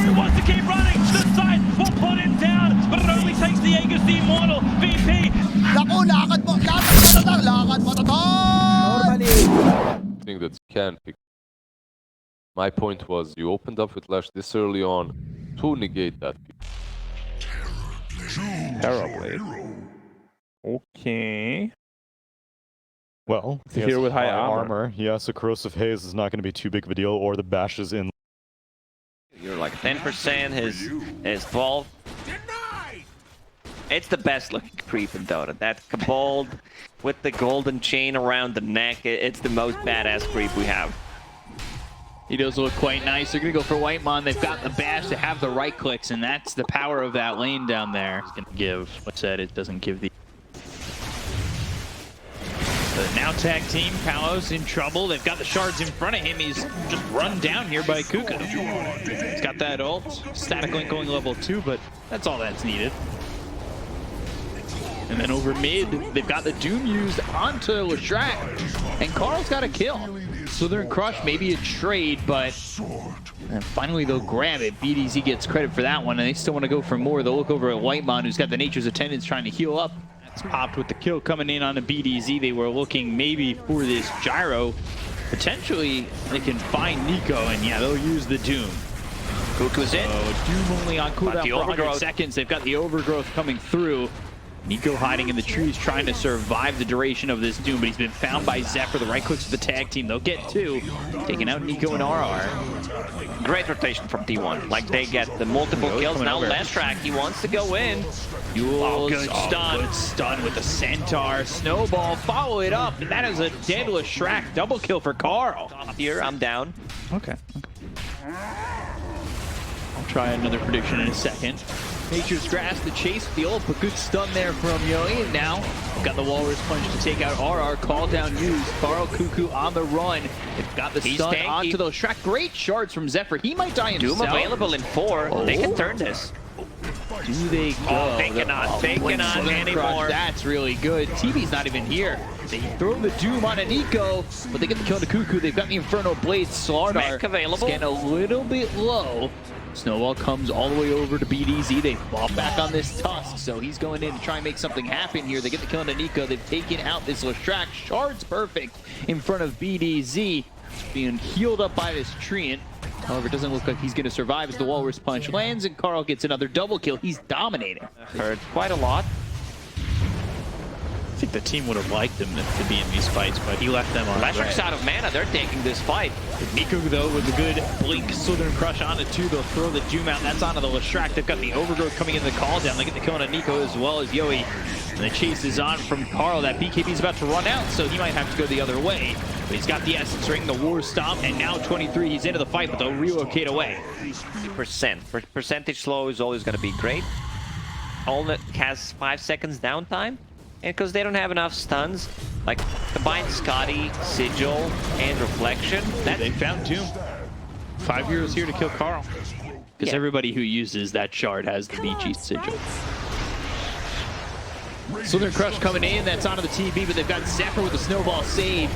He wants to keep running. The side will put him down, but it only takes the Aegis the Immortal. VP. Naku, lakad mo to, Normally. I think that you can pick. My point was you opened up with Lash this early on to negate that pick. Terribly. Okay. Well, if he Here has with high armor. yes, a corrosive haze is not going to be too big of a deal, or the bash is in. You're like 10%, his ball. It's the best looking creep in Dota. That Kobold with the golden chain around the neck, it's the most badass creep we have. He does look quite nice. They're going to go for Whitemon. They've got the bash to have the right clicks, and that's the power of that lane down there. It's going to give, what's that? It doesn't give the now tag team. Palos in trouble. They've got the shards in front of him. He's just run down here by Kuka. He's got that ult. Static link going level 2, but that's all that's needed. And then over mid, they've got the Doom used onto Lashrak. And Carl's got a kill. Southern Crush, maybe a trade, but and finally they'll grab it. BDZ gets credit for that one, and they still want to go for more. They'll look over at Whitemon, who's got the Nature's Attendants trying to heal up. That's popped with the kill coming in on the BDZ. They were looking maybe for this gyro. Potentially, they can find Nico, and yeah, they'll use the Doom. Kuku's in. Doom only on cooldown for 100 seconds. They've got the overgrowth coming through. Nico hiding in the trees, trying to survive the duration of this Doom, but he's been found by Zephyr. The right clicks of the tag team. They'll get 2, taking out Nico and RR. Great rotation from T1. Like, they get the multiple kills. Now Lashrak, he wants to go in. Good stun with the Centaur. Snowball, follow it up, and that is a dead Lashrak double kill for Carl. Here, I'm down. Okay. I'll try another prediction in a second. Nature's Grass, the chase, the ult, but good stun there from Yoi. And now we've got the Walrus Punch to take out RR. Call down used. Carl Cuckoo on the run. They've got the stun onto the Shrek. Great shards from Zephyr. He might die himself. Doom available in 4. They can turn this. Do they go? Oh, they cannot. They cannot anymore. That's really good. TV's not even here. They throw the Doom on a Nico, but they get the kill to Cuckoo. They've got the Inferno Blade. Slardar available. Getting a little bit low. Snowball comes all the way over to BDZ. They fall back on this Tusk, so he's going in to try and make something happen here. They get the kill on Nico. They've taken out this Lashrak. Shard's perfect in front of BDZ. Being healed up by this Treant. However, it doesn't look like he's going to survive as the Walrus Punch lands, and Carl gets another double kill. He's dominating. Heard quite a lot. I think the team would have liked him to be in these fights, but he left them on. Lashrak's out of mana. They're taking this fight. Nico, though, with a good blink Southern Crush onto 2. They'll throw the Doom out. That's onto the Lashrak. They've got the Overgrowth coming in the call down. They get the kill on Nico as well as Yoi. And the chase is on from Carl. That BKB's about to run out, so he might have to go the other way. But he's got the Essence Ring, the War Stomp, and now 23. He's into the fight, but they'll relocate away. Percentage slow is always going to be great. All that has 5 seconds downtime. And because they don't have enough stuns, like combine Scotty, Sigil, and Reflection. They found Doom. 5 heroes here to kill Carl. Because everybody who uses that shard has the BG Sigil. Southern Crush coming in, that's onto the TB, but they've got Zephyr with the Snowball save.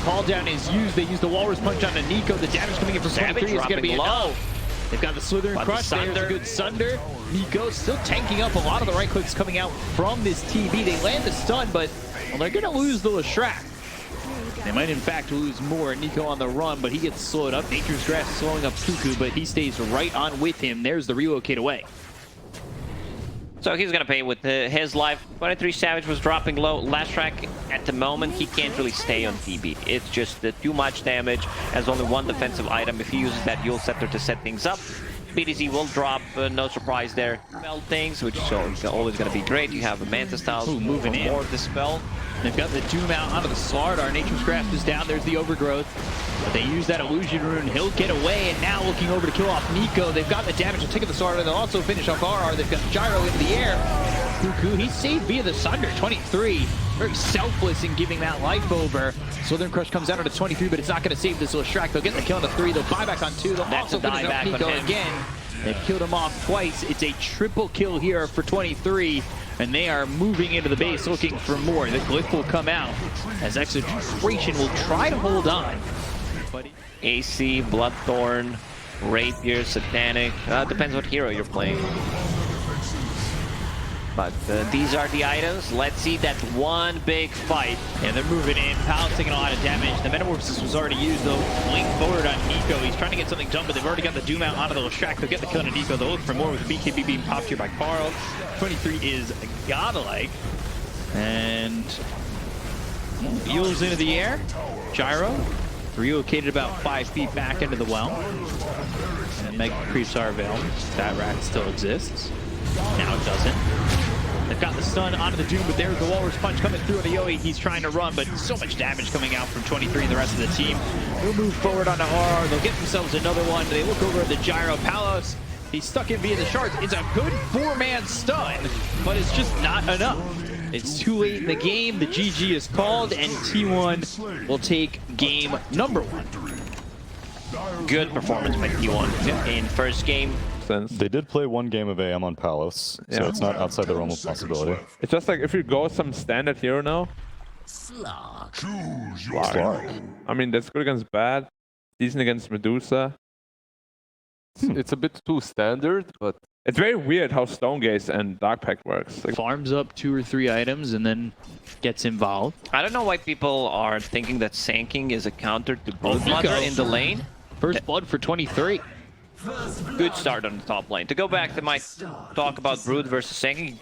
Call down is used. They use the Walrus Punch onto Nico. The damage coming in from 23 is going to be enough. They've got the Slytherin Crush, there's a good Sunder. Nico still tanking up a lot of the right clicks coming out from this TB. They land the stun, but well, they're going to lose the Lashrak. They might, in fact, lose more. Nico on the run, but he gets slowed up. Nature's Grass slowing up Cuckoo, but he stays right on with him. There's the relocate away. So he's going to pay with his life. 23 Savage was dropping low. Lashrak, at the moment, he can't really stay on TB. It's just too much damage. Has only 1 defensive item. If he uses that Yule Scepter to set things up, BDZ will drop, no surprise there. Spell things, which is always going to be great. You have a Manta Style moving in. More dispel. They've got the Doom out onto the Slardar. Nature's Grasp is down. There's the Overgrowth. But they use that Illusion Rune. He'll get away, and now looking over to kill off Nico. They've got the damage to take the Slardar. They'll also finish off RR. They've got Gyro in the air. Cuckoo, he's saved via the Sunder. 23. Very selfless in giving that life over. Southern Crush comes out at a 23, but it's not going to save this Lashrak. They'll get the kill on the 3. They'll buy back on 2. They'll also finish off Nico again. They've killed him off twice. It's a triple kill here for 23. And they are moving into the base looking for more. The Glyph will come out as Execration will try to hold on. But AC, Bloodthorn, Rapier, Satanic. Depends what hero you're playing. But these are the items. Let's see that one big fight. And they're moving in. Palad's taking a lot of damage. The Metamorphosis was already used, though. Flank forward on Nico. He's trying to get something done, but they've already got the Doom out onto the Lashrak. They'll get the kill on Nico. They'll look for more with the BKB being popped here by Carl. 23 is godlike. And wheels into the air. Gyro. Relocated about 5 feet back into the well. And Mega creeps our veil. That rack still exists. Now it doesn't. They've got the stun onto the Doom, but there's the Walrus Punch coming through on the Yoi. He's trying to run, but so much damage coming out from 23 and the rest of the team. We'll move forward onto RR. They'll get themselves another one. They look over at the Gyro. Palos, he's stuck in via the shards. It's a good 4-man stun, but it's just not enough. It's too late in the game. The GG is called, and T1 will take game number 1. Good performance by T1 in first game. They did play 1 game of AM on Palos, so it's not outside the realm of possibility. It's just like if you go some standard hero now. Slark. I mean, that's good against bad, decent against Medusa. It's a bit too standard, but It's very weird how Stone Gaze and Dark Pact works. Like, Farms up 2 or 3 items and then gets involved. I don't know why people are thinking that Sanking is a counter to Bloodmother in the lane. First blood for 23. Good start on the top lane. To go back to my talk about Brood versus Sanking.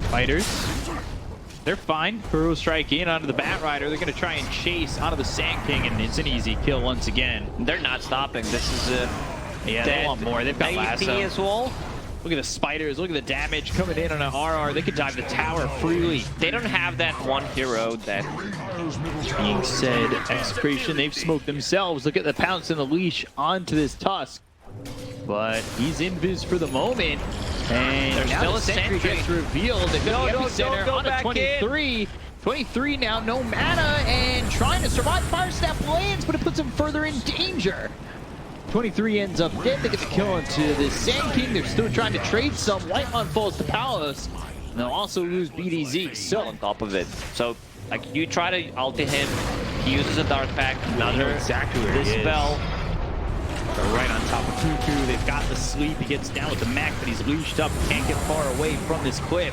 Fighters. They're fine. Burrow strike in onto the Bat Rider. They're going to try and chase onto the Sand King, and it's an easy kill once again. They're not stopping. This is yeah, they want more. They've got AP lasso as well. Look at the spiders. Look at the damage coming in on an RR. They could dive the tower freely. They don't have that one hero that... Being said, Execration, they've smoked themselves. Look at the pounce and the leash onto this Tusk. But he's invis for the moment. And There's now still the a sentry sentry. gets revealed. They've got the epicenter go on the back 23. 23 now, no mana, and trying to survive. Fire Snap lands, but it puts him further in danger. 23 ends up dead. They get the kill onto the Sand King. They're still trying to trade some. Whitemon falls to Palos. And they'll also lose BDZ. So on top of it. So, like, you try to ulti him, he uses a Dark Pact, another exactly where he is. spell. They're right on top of Cuckoo. They've got the sleep. He gets down with the mech, but he's leashed up. Can't get far away from this cliff.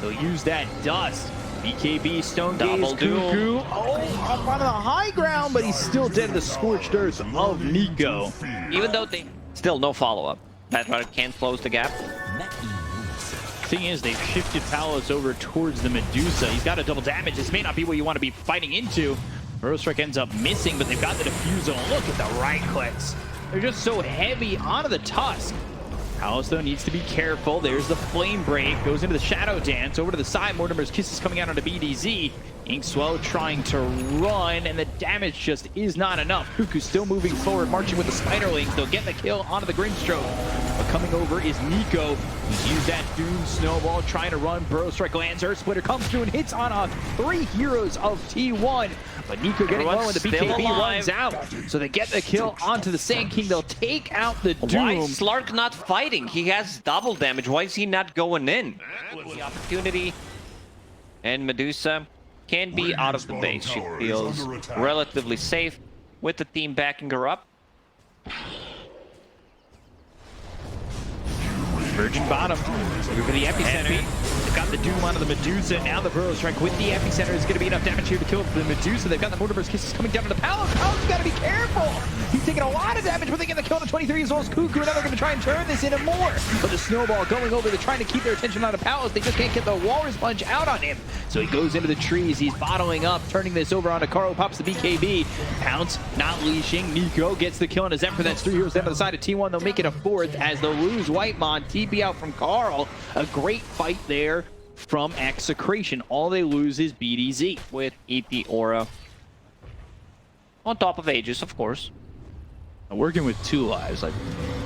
They'll use that dust. BKB, Stone Gaze, Cuckoo. Oh, up on the high ground, but he's still dead to the scorched earth of Nico. Even though they... Still no follow-up. Batrider can't close the gap. Thing is, they've shifted Palos over towards the Medusa. He's got a double damage. This may not be what you want to be fighting into. Burrow Strike ends up missing, but they've got the defusal. Look at the right clicks. They're just so heavy onto the Tusk. Palos, though, needs to be careful. There's the Flame Break. Goes into the Shadow Dance. Over to the side. Mortimer's Kiss is coming out onto BDZ. Inkswell trying to run, and the damage just is not enough. Cuckoo still moving forward, marching with the Spiderlings. They'll get the kill onto the Grimstroke. But coming over is Nico. He's used that Doom Snowball, trying to run. Burrow Strike lands. Earth Splitter comes through and hits on 3 heroes of T1. But Nico getting low, and the BKB runs out. So they get the kill onto the Sand King. They'll take out the Doom. Why is Slark not fighting? He has double damage. Why is he not going in? The opportunity. And Medusa can be out of the base. She feels relatively safe with the team backing her up. Virgin bottom. Looking for the epicenter. They've got the Doom onto the Medusa. Now the Burrow Strike with the epicenter is going to be enough damage here to kill the Medusa. They've got the Mortimer's Kisses coming down to the Palos. Palos got to be careful. He's taking a lot of damage, but they get the kill on the 23 as well as Cuckoo. Now they're going to try and turn this into more. But the Snowball going over. They're trying to keep their attention on the Palos. They just can't get the Walrus Punch out on him. So he goes into the trees. He's bottling up, turning this over onto Carl. Pops the BKB. Pounce, not leashing. Nico gets the kill on his Zephyr. That's 3 heroes down to the side of T1. They'll make it a 4th as they'll lose Whitemon. TP out from Carl. A great fight there from Execration. All they lose is BDZ with EP Aura. On top of Aegis, of course. Working with 2 lives, like,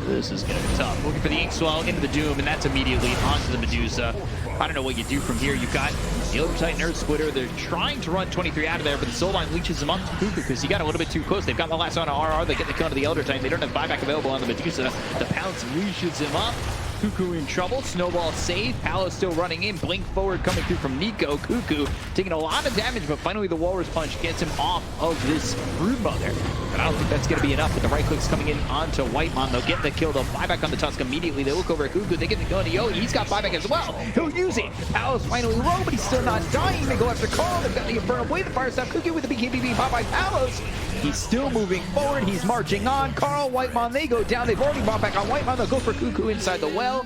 this is going to be tough. Looking for the Inkswell into the Doom, and that's immediately onto the Medusa. I don't know what you do from here. You've got the Elder Titan Earth Splitter. They're trying to run 23 out of there, but the Soul Line leeches him up to Cuckoo because he got a little bit too close. They've got the last on RR. They get the kill to the Elder Titan. They don't have buyback available on the Medusa. The Pounce leashes him up. Cuckoo in trouble. Snowball saved. Palos still running in. Blink forward coming through from Nico. Cuckoo taking a lot of damage, but finally the Walrus Punch gets him off of this Broodmother. But I don't think that's going to be enough. With the right clicks coming in onto Whitemon, they'll get the kill. They'll buyback on the Tusk immediately. They look over at Cuckoo. They get the kill on Yo. He's got buyback as well. He'll use it. Palos finally low, but he's still not dying. They go after Carl. They've got the Infernal Blade. The Fire Staff. Cuckoo with the BKB being popped by Palos. He's still moving forward. He's marching on. Carl, Whitemon, they go down. They've already brought back on Whitemon. They'll go for Cuckoo inside the well,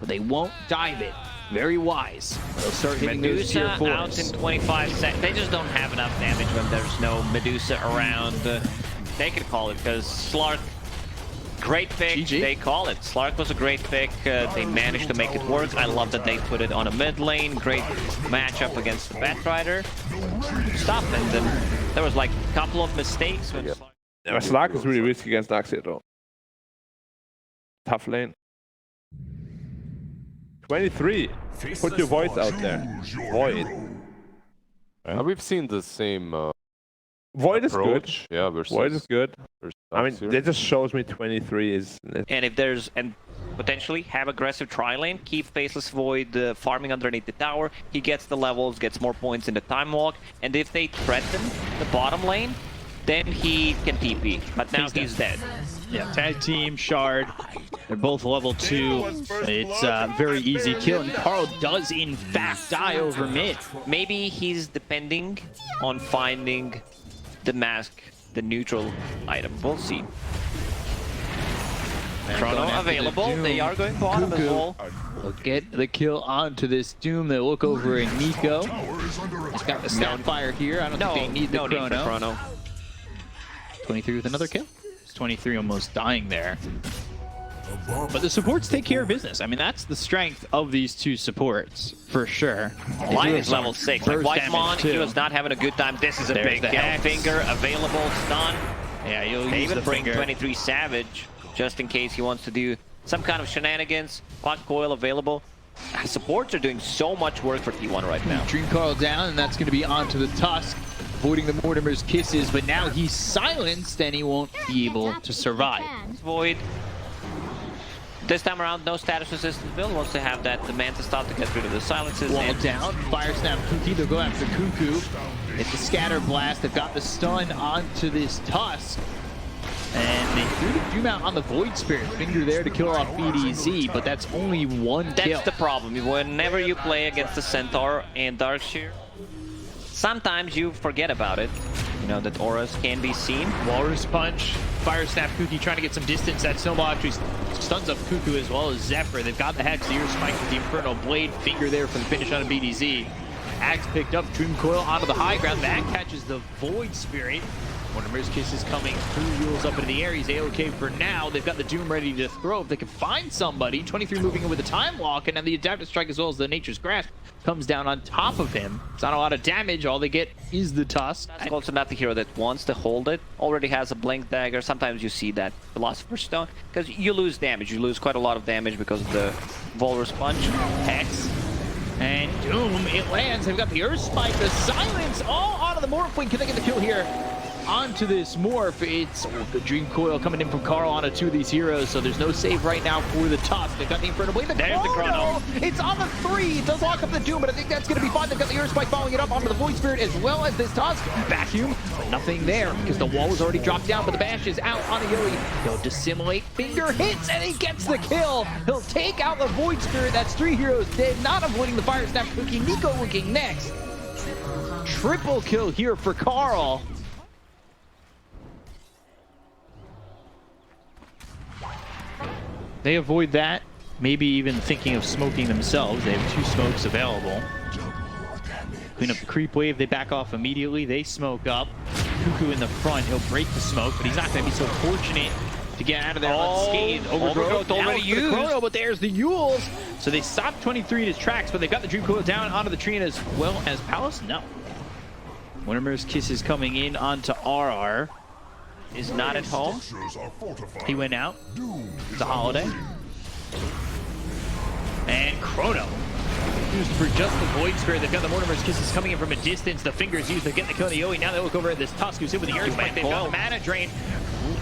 but they won't dive it. Very wise. They'll start hitting those tier 4s. Out in 25 seconds. They just don't have enough damage when there's no Medusa around. They could call it because Slark, great pick. GG. They call it. Slark was a great pick. They managed to make it work. I love that they put it on a mid lane. Great matchup against the Batrider. Stuff, and then there was like a couple of mistakes. When Yeah, Slark is really risky against Naxxia though. Tough lane. 23. Put your voice out there. Void. We've seen the same Void is good. approach. Yeah, versus. Void is good. versus I mean, Naxxia. that just shows me 23 is. And if there's potentially have aggressive tri lane, keep Faceless Void farming underneath the tower. He gets the levels, gets more points in the time walk, and if they threaten the bottom lane, then he can TP. But now he's dead. Yeah, tag team, Shard. They're both level 2. It's a very easy kill, and Carl does in fact die over mid. Maybe he's depending on finding the mask, the neutral item. We'll see. Chrono available. They are going bottom as well. They'll get the kill onto this Doom. They look over at Nico. He's got the Snapfire here. I don't think they need the no need for Chrono. 23 with another kill. It's 23 almost dying there. But the supports take care of business. I mean, that's the strength of these two supports, for sure. Lion is level 6. Like Whitemon, he was not having a good time. This is a There's big the kill. hex. Finger available, stun. Yeah, you'll They use even the bring finger. 23 Savage, just in case he wants to do some kind of shenanigans. Pot Coil available. Supports are doing so much work for T1 right now. Dream Coil down, and that's going to be onto the Tusk, avoiding the Mortimer's kisses, but now he's silenced, and he won't be able to survive. Void. This time around, no status resistance build. Wants to have that Manta stop to get rid of the silences. Wall And down, Fire Snap Kuki, they'll go after Cuckoo. It's the Scatter Blast, they've got the stun onto this Tusk. And they threw the Doom out on the Void Spirit. Finger there to kill off BDZ, but that's only one kill. that's the problem. Whenever you play against the Centaur and Darkshire, sometimes you forget about it. You know, that auras can be seen. Walrus Punch, Fire Snap Kuki trying to get some distance. That Snowball actually stuns up Cuckoo as well as Zephyr. They've got the Hex, the Ear Spike with the Infernal Blade. Finger there for the finish on a BDZ. Axe picked up, Dream Coil onto the high ground. That catches the Void Spirit. Mortimer's Kiss is coming through, Yule's up into the air. He's A-OK for now. They've got the Doom ready to throw. If they can find somebody, 23 moving in with a Time Walk, and then the Adaptive Strike as well as the Nature's Grasp comes down on top of him. It's not a lot of damage. All they get is the Tusk. That's also not the hero that wants to hold it. Already has a Blink Dagger. Sometimes you see that Philosopher's Stone, because you lose damage. You lose quite a lot of damage because of the Walrus Punch. Hex. And Doom, it lands. They've got the Earth Spike, the Silence, all onto the Morph Wing. Can they get the kill here? Onto this Morph. It's the Dream Coil coming in from Carl onto two of these heroes, so there's no save right now for the Tusk. They've got the Infernal Blade. There's the Chrono. It's on the 3. It does lock up the Doom, but I think that's going to be fine. They've got the Earth Spike following it up onto the Void Spirit as well as this Tusk. Vacuum, but nothing there because the wall was already dropped down, but the Bash is out on a Yoi. He'll dissimulate. Finger hits, and he gets the kill. He'll take out the Void Spirit. That's 3 heroes dead, not avoiding the Fire Snap Cookie. Nico looking next. Triple kill here for Carl. They avoid that, maybe even thinking of smoking themselves. They have 2 smokes available. Clean up the creep wave, they back off immediately. They smoke up. Cuckoo in the front, he'll break the smoke, but he's not going to be so fortunate to get out of there unscathed. Overgrowth already used. Chrono, but there's the Yules. So they stopped 23 in his tracks, but they've got the Dream Coil down onto the tree, and as well as Palace? No. Wintermer's Kiss is coming in onto RR. Is not at home. He went out. It's a holiday. And Chrono. Used for just the Void Spirit. They've got the Mortimer's Kisses coming in from a distance. The Fingers used to get the kill on the Yoi. Now they look over at this Tusk who's hit with the Earth Spike. They've got Mana Drain.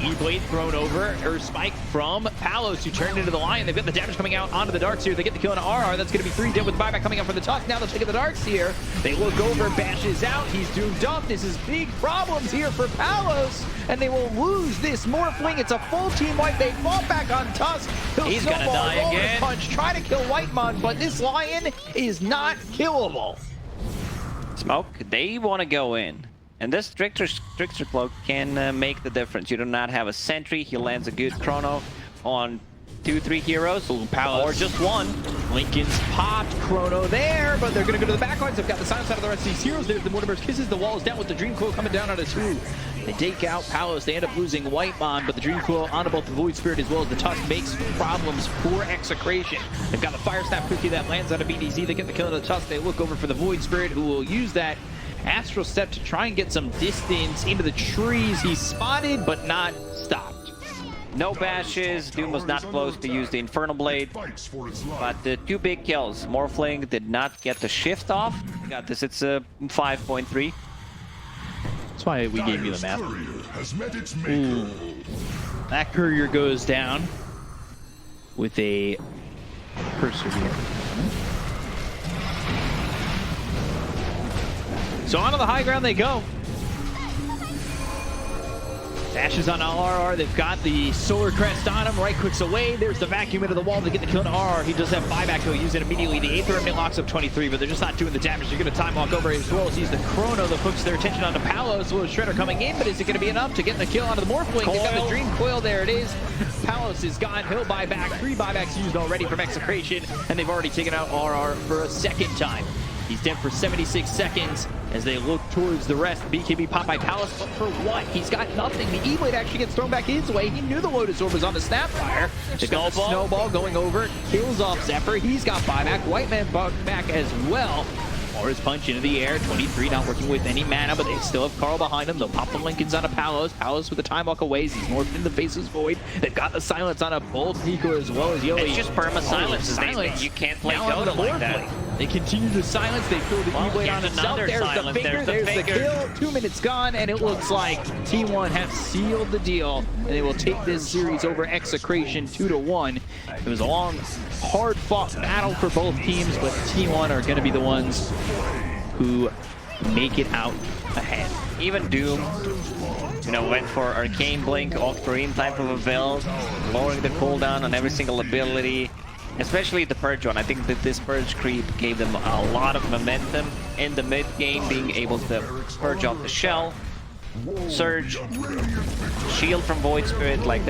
E-Blade thrown over, or Spike from Palos, who turned into the Lion. They've got the damage coming out onto the Darks here. They get the kill on RR. That's going to be 3 dead with buyback coming out for the Tusk. Now they're taking the Darks here. They look over, bashes out. He's doomed up. This is big problems here for Palos, and they will lose this Morphling. It's a full team wipe. They fall back on Tusk. He's going to die again. Punch, try to kill Whitemon, but this Lion is not killable. Smoke, they want to go in. And this Trickster Cloak can make the difference. You do not have a sentry. He lands a good chrono on 2-3 heroes. Or just one. Lincoln's popped chrono there, but they're going to go to the backlines. They've got the silence out of the rest of these heroes. There's the Mortimer's Kisses. The wall is down with the Dream Coil coming down on a 2. They take out Palos. They end up losing Whitemon, but the Dream Coil onto both the Void Spirit as well as the Tusk makes problems for Execration. They've got the Fire Snap cookie that lands on a BDZ. They get the kill on the Tusk. They look over for the Void Spirit, who will use that Astral Step to try and get some distance into the trees. He's spotted, but not stopped. No bashes. Doom was not close to use the Infernal Blade. But the 2 big kills. Morphling did not get the shift off. Got this. It's a 5.3. That's why we gave you the map. Ooh. That courier goes down with a Persevere. So onto the high ground they go. Dashes on RR. They've got the Solar Crest on him. Right clicks away. There's the vacuum into the wall to get the kill on RR. He does have buyback. He'll use it immediately. The 8th Remnant locks up 23, but they're just not doing the damage. They're going to time walk over as well as use the chrono that focus their attention onto Palos. Little Shredder coming in, but is it going to be enough to get the kill onto the Morphling? They've got the Dream Coil. There it is. Palos is gone. He'll buy back. 3 buybacks used already from Execration, and they've already taken out RR for a 2nd time. He's dead for 76 seconds as they look towards the rest. BKB popped by Palos, but for what? He's got nothing. The E-Blade actually gets thrown back his way. He knew the Lotus Orb was on the Snapfire. They've got the Snowball going over, kills off Zephyr. He's got buyback. Whiteman back as well. Morris punch into the air. 23 not working with any mana, but they still have Carl behind him. They'll pop the Lincolns onto Palos. Palos with the time walk away. He's morphed in the Faceless Void. They've got the silence on a both Nico as well as Yoey. It's just perma silence. You can't play Dota like that. They continue to silence. They throw the E-Blade on itself. There's the finger. There's the kill. 2 minutes gone, and it looks like T1 have sealed the deal, and they will take this series over Execration 2-1. It was a long, hard-fought battle for both teams, but T1 are going to be the ones who make it out ahead. Even Doom, went for Arcane Blink, off-screen time from a build, lowering the cooldown on every single ability. Especially the Purge one. I think that this Purge creep gave them a lot of momentum in the mid-game, being able to purge off the shell, Surge, shield from Void Spirit. Like,